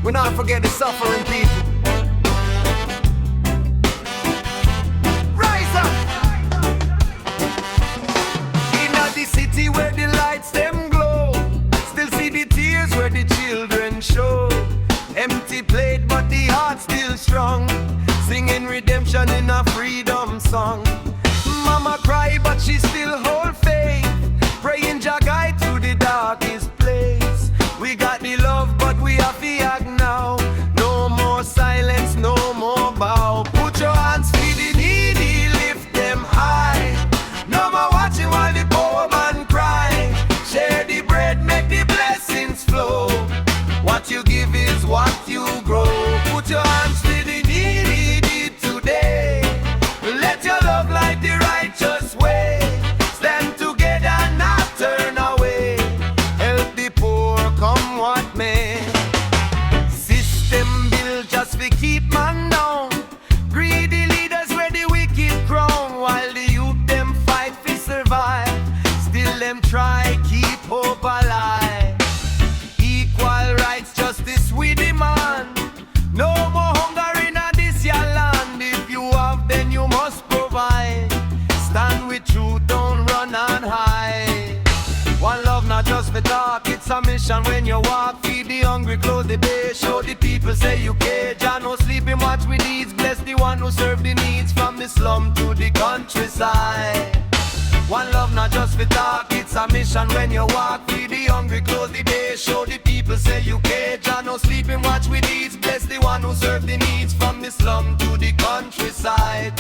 We not forget the suffering people. Rise up! In the city where the lights them glow, still see the tears where the children show. Empty plate but the heart still strong, singing redemption in a freedom song. Mama cry but she still hold faith, praying Jah guide through the darkest place. We got the love but we have to act now. No more silence, no more bow. Put your hands for the needy, lift them high. No more watching while the poor man cry. Share the bread, make the blessings flow. What you give is what you grow. Put your hands for the needy today. Let your love light the righteous way. Stand together, not turn away. Help the poor, come what may. System built just to keep man down. Greedy leaders wear the wicked crown, while the youth them fight to survive. Still them try keep hope alive. Equal rights, justice we demand. No more hunger in this your land. If you have, then you must provide. Stand with truth, don't run and hide. One love, not just for talk, it's a mission. When you walk, feed the hungry, close the bay, show the people say you care. Jah no sleeping, watch with needs. Bless the one who serve the needs, from the slum to the countryside. One love, not just for talk, it's a mission. When you walk, feed the hungry, close the day, show the people say you care. Jah no sleeping, watch with needs. Bless the one who serve the needs, from the slum to the countryside.